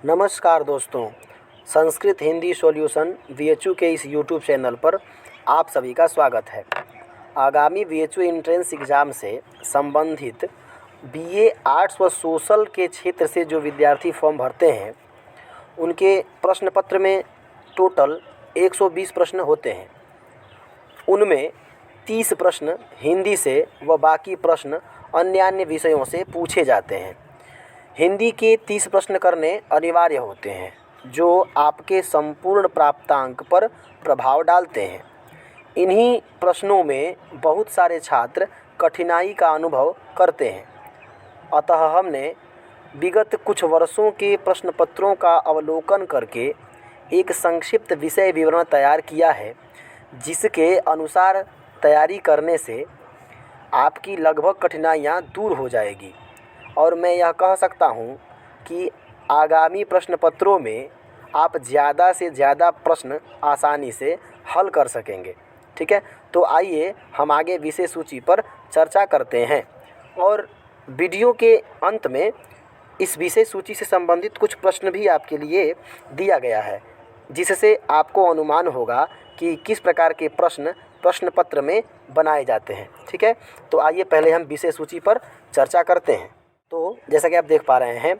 नमस्कार दोस्तों, संस्कृत हिंदी सॉल्यूशन वीएचयू के इस यूट्यूब चैनल पर आप सभी का स्वागत है। आगामी वीएचयू एंट्रेंस एग्ज़ाम से संबंधित बीए आर्ट्स व सोशल के क्षेत्र से जो विद्यार्थी फॉर्म भरते हैं उनके प्रश्न पत्र में टोटल 120 प्रश्न होते हैं। उनमें 30 प्रश्न हिंदी से व बाकी प्रश्न अन्य विषयों से पूछे जाते हैं। हिंदी के 30 प्रश्न करने अनिवार्य होते हैं जो आपके संपूर्ण प्राप्तांक पर प्रभाव डालते हैं। इन्हीं प्रश्नों में बहुत सारे छात्र कठिनाई का अनुभव करते हैं। अतः हमने विगत कुछ वर्षों के प्रश्न पत्रों का अवलोकन करके एक संक्षिप्त विषय विवरण तैयार किया है, जिसके अनुसार तैयारी करने से आपकी लगभग कठिनाइयाँ दूर हो जाएगी और मैं यह कह सकता हूँ कि आगामी प्रश्न पत्रों में आप ज़्यादा से ज़्यादा प्रश्न आसानी से हल कर सकेंगे। ठीक है, तो आइए हम आगे विषय सूची पर चर्चा करते हैं और वीडियो के अंत में इस विषय सूची से संबंधित कुछ प्रश्न भी आपके लिए दिया गया है, जिससे आपको अनुमान होगा कि किस प्रकार के प्रश्न पत्र में बनाए जाते हैं। ठीक है, तो आइए पहले हम विषय सूची पर चर्चा करते हैं। तो जैसा कि आप देख पा रहे हैं,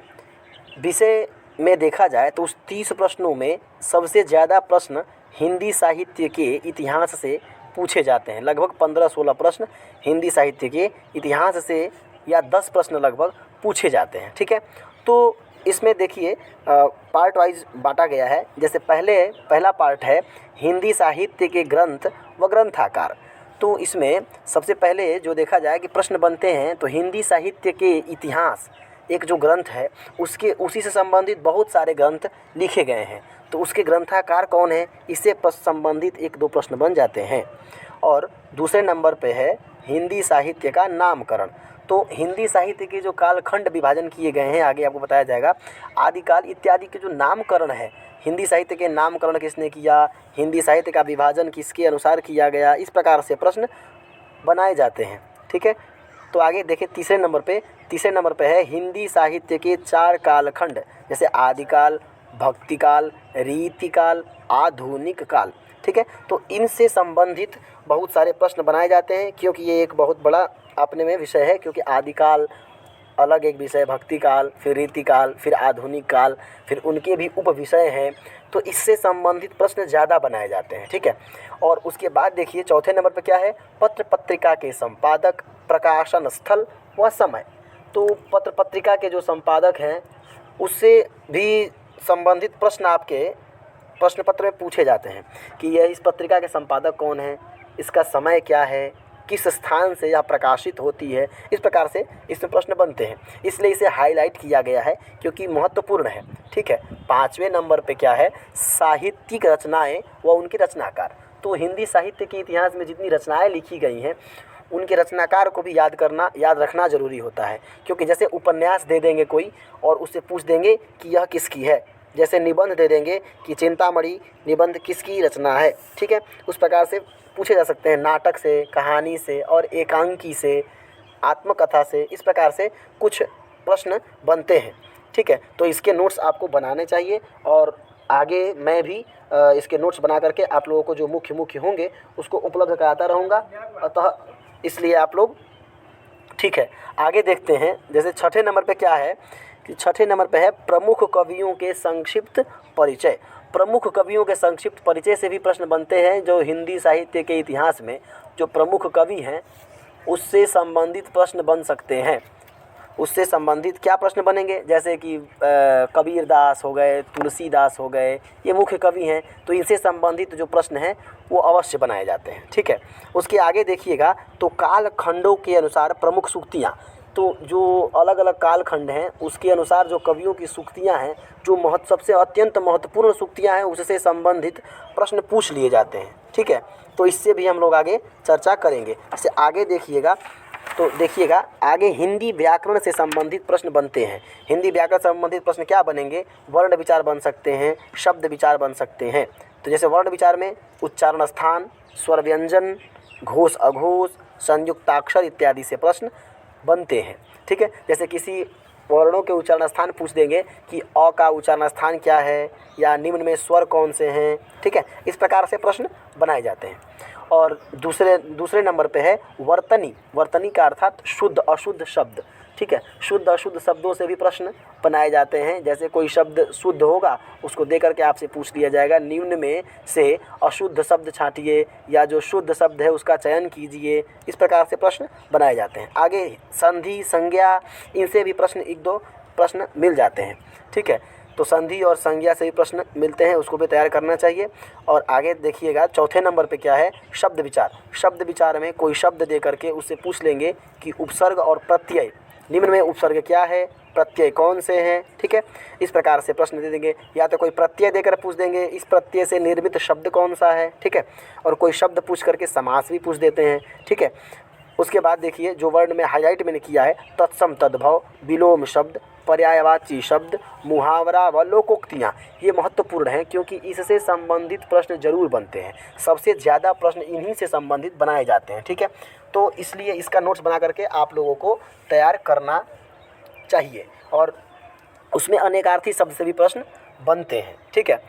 विषय में देखा जाए तो उस 30 प्रश्नों में सबसे ज़्यादा प्रश्न हिंदी साहित्य के इतिहास से पूछे जाते हैं। लगभग 15-16 प्रश्न हिंदी साहित्य के इतिहास से या 10 प्रश्न लगभग पूछे जाते हैं। ठीक है, तो इसमें देखिए पार्ट वाइज बांटा गया है। जैसे पहला पार्ट है हिंदी साहित्य के ग्रंथ व ग्रंथाकार। तो इसमें सबसे पहले जो देखा जाए कि प्रश्न बनते हैं तो हिंदी साहित्य के इतिहास एक जो ग्रंथ है उसी से संबंधित बहुत सारे ग्रंथ लिखे गए हैं, तो उसके ग्रंथाकार कौन है, इससे संबंधित 1-2 प्रश्न बन जाते हैं। और दूसरे नंबर पे है हिंदी साहित्य का नामकरण। तो हिंदी साहित्य के जो कालखंड विभाजन किए गए हैं, आगे आपको बताया जाएगा, आदिकाल इत्यादि के जो नामकरण है, हिंदी साहित्य के नामकरण किसने किया, हिंदी साहित्य का विभाजन किसके अनुसार किया गया, इस प्रकार से प्रश्न बनाए जाते हैं। ठीक है, तो आगे देखिए तीसरे नंबर पे है हिंदी साहित्य के 4 कालखंड, जैसे आदिकाल, भक्तिकाल, रीतिकाल, आधुनिक काल। ठीक है, तो इनसे संबंधित बहुत सारे प्रश्न बनाए जाते हैं, क्योंकि ये एक बहुत बड़ा अपने में विषय है। क्योंकि आदिकाल अलग एक विषय, भक्तिकाल, फिर रीतिकाल, फिर आधुनिक काल, फिर उनके भी उप विषय हैं, तो इससे संबंधित प्रश्न ज़्यादा बनाए जाते हैं। ठीक है, और उसके बाद देखिए चौथे नंबर पर क्या है, पत्र पत्रिका के संपादक, प्रकाशन स्थल व समय। तो पत्र पत्रिका के जो संपादक हैं उससे भी संबंधित प्रश्न आपके प्रश्न पत्र में पूछे जाते हैं कि यह इस पत्रिका के संपादक कौन है, इसका समय क्या है, किस स्थान से यह प्रकाशित होती है। इस प्रकार से इसमें प्रश्न बनते हैं, इसलिए इसे हाईलाइट किया गया है क्योंकि महत्वपूर्ण है। ठीक है, 5वें नंबर पे क्या है, साहित्यिक रचनाएं व उनके रचनाकार। तो हिंदी साहित्य के इतिहास में जितनी रचनाएं लिखी गई हैं उनके रचनाकार को भी याद रखना ज़रूरी होता है। क्योंकि जैसे उपन्यास दे देंगे कोई और उससे पूछ देंगे कि यह किसकी है, जैसे निबंध दे देंगे कि चिंतामणि निबंध किसकी रचना है। ठीक है, उस प्रकार से पूछे जा सकते हैं, नाटक से, कहानी से और एकांकी से, आत्मकथा से, इस प्रकार से कुछ प्रश्न बनते हैं। ठीक है, तो इसके नोट्स आपको बनाने चाहिए और आगे मैं भी इसके नोट्स बना करके आप लोगों को जो मुख्य होंगे उसको उपलब्ध कराता रहूँगा। अतः इसलिए आप लोग, ठीक है, आगे देखते हैं। जैसे छठे नंबर पे क्या है कि छठे नंबर पे है प्रमुख कवियों के संक्षिप्त परिचय। प्रमुख कवियों के संक्षिप्त परिचय से भी प्रश्न बनते हैं। जो हिंदी साहित्य के इतिहास में जो प्रमुख कवि हैं उससे संबंधित प्रश्न बन सकते हैं। उससे संबंधित क्या प्रश्न बनेंगे, जैसे कि कबीरदास हो गए, तुलसीदास हो गए, ये मुख्य कवि हैं, तो इनसे संबंधित जो प्रश्न हैं वो अवश्य बनाए जाते हैं। ठीक है, उसके आगे देखिएगा तो कालखंडों के अनुसार प्रमुख सूक्तियाँ। तो जो अलग अलग कालखंड हैं उसके अनुसार जो कवियों की सूक्तियाँ हैं, जो सबसे अत्यंत महत्वपूर्ण सूक्तियाँ हैं, उससे संबंधित प्रश्न पूछ लिए जाते हैं। ठीक है, तो इससे भी हम लोग आगे चर्चा करेंगे। इससे आगे देखिएगा तो देखिएगा आगे हिंदी व्याकरण से संबंधित प्रश्न बनते हैं। हिंदी व्याकरण से संबंधित प्रश्न क्या बनेंगे, वर्ण विचार बन सकते हैं, शब्द विचार बन सकते हैं। तो जैसे वर्ण विचार में उच्चारण स्थान, स्वर व्यंजन, घोष अघोष, संयुक्ताक्षर इत्यादि से प्रश्न बनते हैं। ठीक है, जैसे किसी वर्णों के उच्चारण स्थान पूछ देंगे कि अ का उच्चारण स्थान क्या है या निम्न में स्वर कौन से हैं। ठीक है, इस प्रकार से प्रश्न बनाए जाते हैं। और दूसरे नंबर पे है वर्तनी। वर्तनी का अर्थात शुद्ध अशुद्ध शब्द। ठीक है, शुद्ध अशुद्ध शब्दों से भी प्रश्न बनाए जाते हैं। जैसे कोई शब्द शुद्ध होगा उसको दे करके आपसे पूछ लिया जाएगा निम्न में से अशुद्ध शब्द छांटिए या जो शुद्ध शब्द है उसका चयन कीजिए। इस प्रकार से प्रश्न बनाए जाते हैं। आगे संधि संज्ञा, इनसे भी प्रश्न एक दो प्रश्न मिल जाते हैं। ठीक है, तो संधि और संज्ञा से भी प्रश्न मिलते हैं, उसको भी तैयार करना चाहिए। और आगे देखिएगा चौथे नंबर पे क्या है, शब्द विचार। शब्द विचार में कोई शब्द दे करके उससे पूछ लेंगे कि उपसर्ग और प्रत्यय, निम्न में उपसर्ग क्या है, प्रत्यय कौन से हैं। ठीक है, इस प्रकार से प्रश्न दे देंगे। या तो कोई प्रत्यय देकर पूछ देंगे इस प्रत्यय से निर्मित शब्द कौन सा है। ठीक है, और कोई शब्द पूछ करके समास भी पूछ देते हैं। ठीक है, उसके बाद देखिए जो वर्ड में हाईलाइट मैंने किया है, तत्सम तद्भव, विलोम शब्द, पर्यायवाची शब्द, मुहावरा व लोकोक्तियाँ, ये महत्वपूर्ण हैं क्योंकि इससे संबंधित प्रश्न जरूर बनते हैं। सबसे ज़्यादा प्रश्न इन्हीं से संबंधित बनाए जाते हैं। ठीक है, तो इसलिए इसका नोट्स बना करके आप लोगों को तैयार करना चाहिए और उसमें अनेकार्थी शब्द से भी प्रश्न बनते हैं। ठीक है,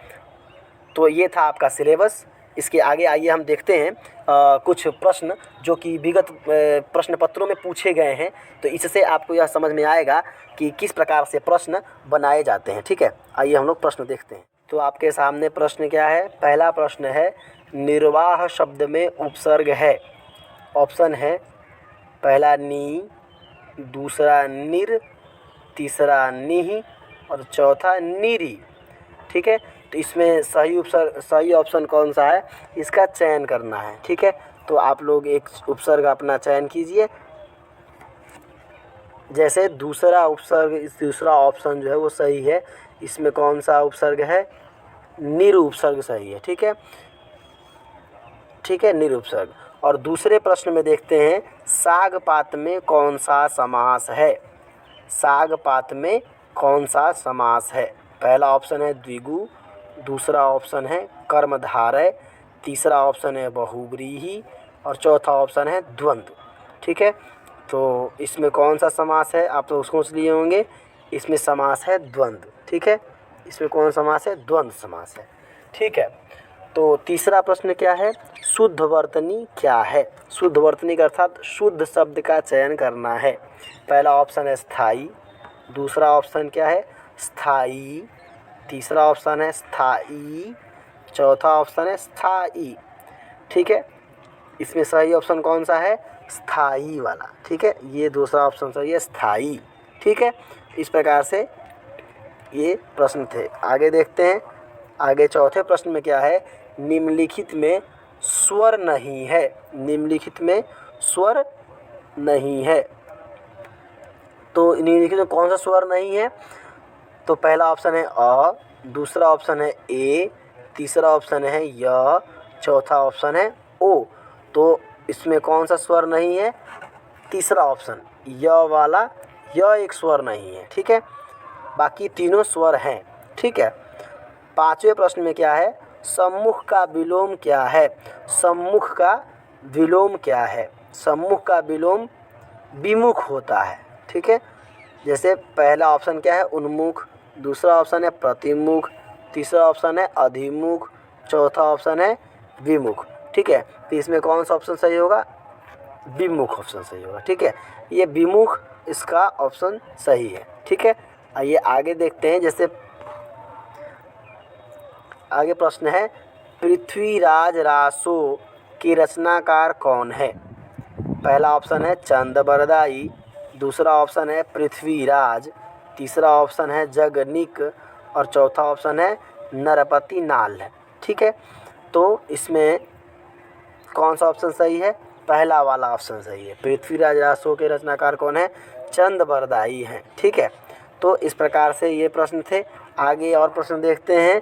तो ये था आपका सिलेबस। इसके आगे आइए हम देखते हैं कुछ प्रश्न जो कि विगत प्रश्न पत्रों में पूछे गए हैं, तो इससे आपको यह समझ में आएगा कि किस प्रकार से प्रश्न बनाए जाते हैं। ठीक है, आइए हम लोग प्रश्न देखते हैं। तो आपके सामने प्रश्न क्या है, पहला प्रश्न है निर्वाह शब्द में उपसर्ग है। ऑप्शन है पहला नी, दूसरा निर, तीसरा निहि और चौथा निरी। ठीक है, तो इसमें सही ऑप्शन कौन सा है, इसका चयन करना है। ठीक है, तो आप लोग एक उपसर्ग अपना चयन कीजिए। जैसे दूसरा ऑप्शन जो है वो सही है। इसमें कौन सा उपसर्ग है, निर उपसर्ग सही है। ठीक है, ठीक है, निर उपसर्ग। और दूसरे प्रश्न में देखते हैं साग पात में कौन सा समास है। साग पात में कौन सा समास है। पहला ऑप्शन है द्विगु, दूसरा ऑप्शन है कर्मधारय, तीसरा ऑप्शन है बहुव्रीहि और चौथा ऑप्शन है द्वंद्व। ठीक है, तो इसमें कौन सा समास है, आप तो सोच लिए होंगे। इसमें समास है द्वंद्व। ठीक है, इसमें कौन समास है, द्वंद्व समास है। ठीक है, तो तीसरा प्रश्न क्या है, शुद्ध वर्तनी क्या है। शुद्ध वर्तनी का अर्थात शुद्ध शब्द का चयन करना है। पहला ऑप्शन है स्थाई, दूसरा ऑप्शन क्या है स्थाई, तीसरा ऑप्शन है स्थाई, चौथा ऑप्शन है स्थाई। ठीक है, इसमें सही ऑप्शन कौन सा है, स्थाई वाला। ठीक है, ये दूसरा ऑप्शन सही है, स्थाई। ठीक है, इस प्रकार से ये प्रश्न थे। आगे देखते हैं, आगे चौथे प्रश्न में क्या है, निम्नलिखित में स्वर नहीं है। निम्नलिखित में स्वर नहीं है, तो निम्नलिखित में कौन सा स्वर नहीं है, तो पहला ऑप्शन है अ, दूसरा ऑप्शन है ए, तीसरा ऑप्शन है य, चौथा ऑप्शन है ओ। तो इसमें कौन सा स्वर नहीं है, तीसरा ऑप्शन य वाला, य एक स्वर नहीं है। ठीक है, बाकी तीनों स्वर हैं। ठीक है, पांचवें प्रश्न में क्या है, सम्मुख का विलोम क्या है। सम्मुख का विलोम क्या है। सम्मुख का विलोम विमुख होता है। ठीक है, जैसे पहला ऑप्शन क्या है उन्मुख, दूसरा ऑप्शन है प्रतिमुख, तीसरा ऑप्शन है अधिमुख, चौथा ऑप्शन है विमुख। ठीक है, तो इसमें कौन सा ऑप्शन सही होगा, विमुख ऑप्शन सही होगा। ठीक है, ये विमुख इसका ऑप्शन सही है। ठीक है, आइए आगे देखते हैं। जैसे आगे प्रश्न है पृथ्वीराज रासो के रचनाकार कौन है। पहला ऑप्शन है चंदबरदाई, दूसरा ऑप्शन है पृथ्वीराज, तीसरा ऑप्शन है जगनिक और चौथा ऑप्शन है नरपति नाल। ठीक है, तो इसमें कौन सा ऑप्शन सही है, पहला वाला ऑप्शन सही है। पृथ्वीराज रासो के रचनाकार कौन है, चंदबरदाई हैं। ठीक है, तो इस प्रकार से ये प्रश्न थे। आगे और प्रश्न देखते हैं।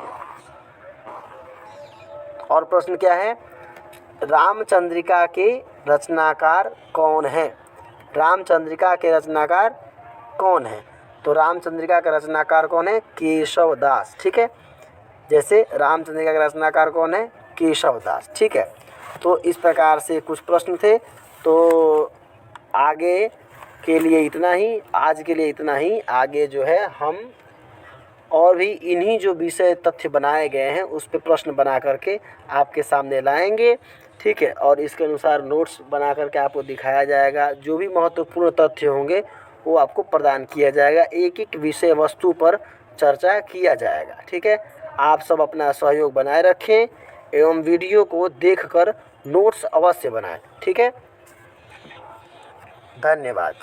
और प्रश्न क्या है, रामचंद्रिका के रचनाकार कौन है। रामचंद्रिका के रचनाकार कौन है, तो रामचंद्रिका का रचनाकार कौन है, केशव दास। ठीक है, जैसे रामचंद्रिका का रचनाकार कौन है, केशव दास। ठीक है, तो इस प्रकार से कुछ प्रश्न थे। तो आगे के लिए इतना ही, आज के लिए इतना ही। आगे जो है हम और भी इन्हीं जो विषय तथ्य बनाए गए हैं उस पे प्रश्न बना करके आपके सामने लाएंगे, ठीक है। और इसके अनुसार नोट्स बना करके आपको दिखाया जाएगा। जो भी महत्वपूर्ण तथ्य होंगे वो आपको प्रदान किया जाएगा। एक एक विषय वस्तु पर चर्चा किया जाएगा, ठीक है। आप सब अपना सहयोग बनाए रखें एवं वीडियो को देखकर नोट्स अवश्य बनाएं, ठीक है। धन्यवाद।